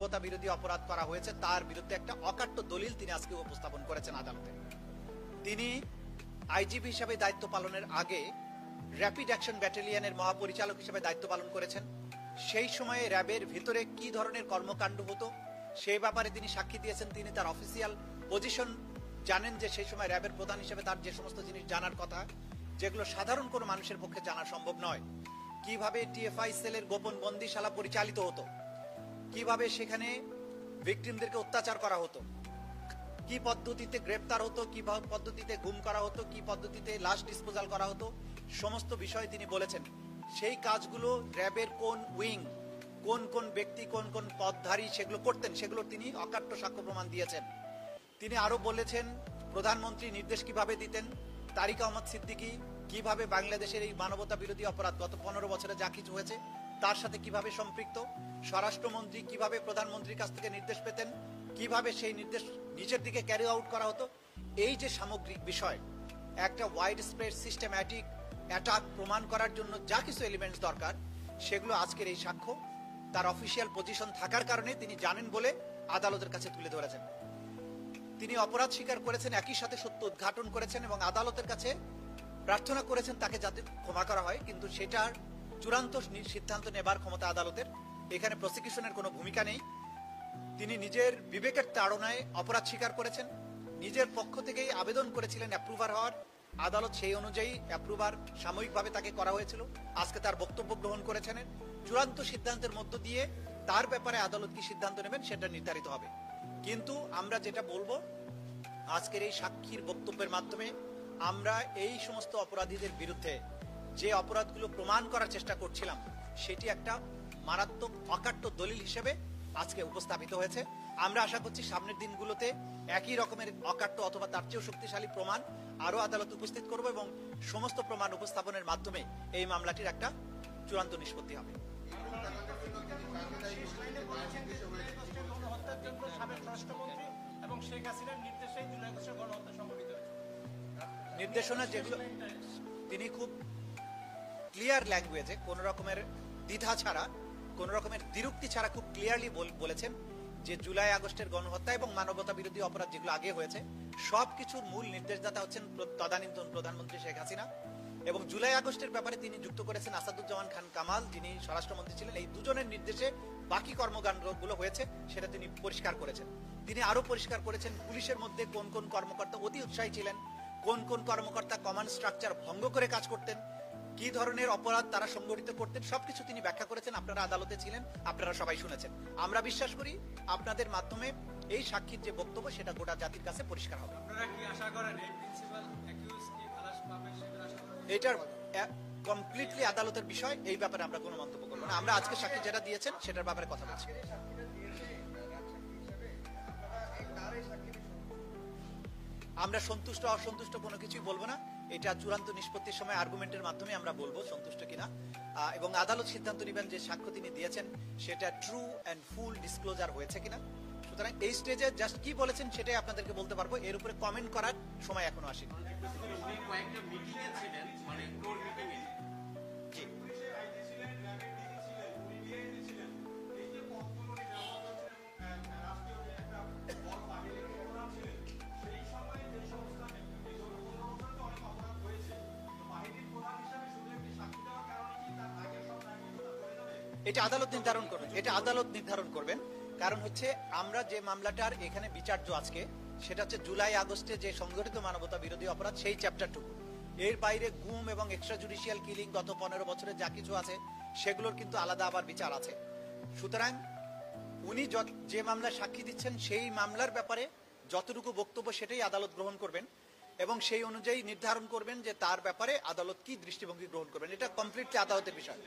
মানবতা বিরোধী অপরাধ করা হয়েছে তার বিরুদ্ধে একটা অকাট্য দলিল তিনি আজকে উপস্থাপন করেছেন আদালতে। তিনি আইজিপি হিসাবে দায়িত্ব পালনের আগে র্যাপিড অ্যাকশন ব্যাটালিয়নের মহাপরিচালক হিসেবে দায়িত্ব পালন করেছেন। সেই সময়ে র্যাবের ভিতরে কি ধরনের কর্মকাণ্ড হতো সেই ব্যাপারে তিনি সাক্ষী দিয়েছেন। তিনি তার অফিসিয়াল পজিশন জানেন, যে সেই সময় র্যাবের প্রধান হিসেবে তার যে সমস্ত জিনিস জানার কথা, যেগুলো সাধারণ কোনো মানুষের পক্ষে জানা সম্ভব নয়। কিভাবে টিএফআই সেলের গোপন বন্দিশালা পরিচালিত হতো, কিভাবে সেখানে ভিকটিমদেরকে অত্যাচার করা হতো, কি পদ্ধতিতে গ্রেপ্তার হতো, কি পদ্ধতিতে গুম করা হতো, কি পদ্ধতিতে লাশ ডিসপোজাল করা হতো, সমস্ত বিষয়ে তিনি বলেছেন। সেই কাজগুলো র্যাবের কোন উইং, কোন কোন ব্যক্তি, কোন কোন পদধারী সেগুলো করতেন, সেগুলো তিনি অকাট্য সাক্ষ্য প্রমাণ দিয়েছেন। তিনি আরো বলেছেন প্রধানমন্ত্রী নির্দেশ কিভাবে দিতেন, তারিক আহমদ সিদ্দিকী কিভাবে বাংলাদেশের এই মানবতা বিরোধী অপরাধ গত 15 বছরে যা কিছু হয়েছে তার সাথে কিভাবে সম্পৃক্ত, স্বরাষ্ট্রমন্ত্রী কিভাবে প্রধানমন্ত্রীর কাছ থেকে নির্দেশ পেতেন, কিভাবে সেই নির্দেশ নিজের দিকে ক্যারি আউট করা হতো। এই যে সামগ্রিক বিষয়, একটা ওয়াইড স্প্রেড সিস্টেম্যাটিক অ্যাটাক প্রমাণ করার জন্য যা কিছু এলিমেন্টস দরকার, সেগুলো আজকের এই সাক্ষ্য তার অফিসিয়াল পজিশন থাকার কারণে তিনি জানেন বলে আদালতের কাছে তুলে ধরেছেন। তিনি অপরাধ স্বীকার করেছেন, একই সাথে সত্য উদ্ঘাটন করেছেন এবং আদালতের কাছে প্রার্থনা করেছেন তাকে যাতে ক্ষমা করা হয়, কিন্তু সেটার চূড়ান্ত সিদ্ধান্ত নেবার ক্ষমতা আদালতের। এখানে প্রসিকিউশনের কোনো ভূমিকা নেই। তিনি নিজের বিবেকের তাড়নায় অপরাধ স্বীকার করেছেন, নিজের পক্ষ থেকেই আবেদন করেছিলেন অ্যাপ্রুভার হওয়ার। আদালত সেই অনুযায়ী অ্যাপ্রুভার সাময়িকভাবে তাকে করা হয়েছিল। আজকে তার বক্তব্য গ্রহণ করেছেন। চূড়ান্ত সিদ্ধান্তের মধ্য দিয়ে তার ব্যাপারে আদালত কি সিদ্ধান্ত নেবেন সেটা নির্ধারিত হবে। কিন্তু আমরা যেটা বলবো, আজকের এই সাক্ষীর বক্তব্যের মাধ্যমে আমরা এই সমস্ত অপরাধীদের বিরুদ্ধে যে অপরাধগুলো প্রমাণ করার চেষ্টা করছিলাম সেটি একটা মারাত্মক অকাট্য দলিল হিসেবে আজকে উপস্থাপিত হয়েছে। আমরা আশা করছি সামনের দিনগুলোতে একই রকমের অকাট্য অথবা তার চেয়েও শক্তিশালী প্রমাণ আরো আদালত উপস্থিত করব এবং সমস্ত প্রমাণ উপস্থাপনের মাধ্যমে এই মামলাটির একটা চূড়ান্ত নিষ্পত্তি হবে। নির্দেশনা যেগুলো তিনি খুব ক্লিয়ার ল্যাঙ্গুয়েজে, কোন রকমের দ্বিধা ছাড়া, কোন রকমের দ্বিরুক্তি ছাড়া খুব ক্লিয়ারলি বলেছেন যে জুলাই আগস্টের গণহত্যা এবং মানবতা বিরোধী অপরাধ যেগুলো আগে হয়েছে সবকিছুর মূল নির্দেশদাতা হচ্ছেন তদানীন্তন প্রধানমন্ত্রী শেখ হাসিনা। এবং জুলাই আগস্টের ব্যাপারে তিনি যুক্ত করেছেন আসাদুজ্জামান খান কামাল, যিনি স্বরাষ্ট্রমন্ত্রী ছিলেন। এই দুজনের নির্দেশে বাকি কর্মকাণ্ডগুলো হয়েছে সেটা তিনি পরিষ্কার করেছেন। তিনি আরো পরিষ্কার করেছেন পুলিশের মধ্যে কোন কোন কর্মকর্তা অতি উৎসাহী ছিলেন, কোন কোন কর্মকর্তা কমান্ড স্ট্রাকচার ভঙ্গ করে কাজ করতেন, কি ধরনের অপরাধ তারা সংগঠিত করতেন, সবকিছু তিনি ব্যাখ্যা করেছেন। আপনারা আদালতে ছিলেন, আপনারা সবাই শুনেছেন। আমরা বিশ্বাস করি আপনাদের মাধ্যমে এই সাক্ষীর যে বক্তব্য সেটা গোটা জাতির কাছে পরিষ্কার হবে। এটার কমপ্লিটলি আদালতের বিষয়, এই ব্যাপারে আমরা কোনো মন্তব্য করবো না। আমরা আজকে সাক্ষী যেটা দিয়েছেন সেটার ব্যাপারে কথা বলছি। আমরা সন্তুষ্ট অসন্তুষ্ট কোনো কিছুই বলবো না। এটা চূড়ান্ত নিষ্পত্তির সময় আর্গুমেন্টের মাধ্যমে আমরা বলবো সন্তুষ্ট কিনা, এবং আদালত সিদ্ধান্ত নেবেন যে সাক্ষ্য তিনি দিয়েছেন সেটা ট্রু অ্যান্ড ফুল ডিসক্লোজার হয়েছে কিনা। সুতরাং এই স্টেজে জাস্ট কি বলেছেন সেটাই আপনাদেরকে বলতে পারবো, এর উপরে কমেন্ট করার সময় এখনো আসেনি। এটা আদালত নির্ধারণ করবেন, এটা আদালত নির্ধারণ করবেন। কারণ হচ্ছে আমরা যে মামলাটার এখানে বিচার্য আজকে সেটা হচ্ছে জুলাই আগস্টে যে সংগঠিত মানবতা বিরোধী অপরাধ সেই চ্যাপ্টারটুকু। এর বাইরে গুম এবং এক্সট্রা জুডিশিয়াল কিলিং গত 15 বছরে যা কিছু আছে সেগুলোর কিন্তু আলাদা আবার বিচার আছে। সুতরাং উনি যে মামলায় সাক্ষী দিচ্ছেন সেই মামলার ব্যাপারে যতটুকু বক্তব্য সেটাই আদালত গ্রহণ করবেন এবং সেই অনুযায়ী নির্ধারণ করবেন যে তার ব্যাপারে আদালত কি দৃষ্টিভঙ্গি গ্রহণ করবেন। এটা কমপ্লিটলি আদালতের বিষয়।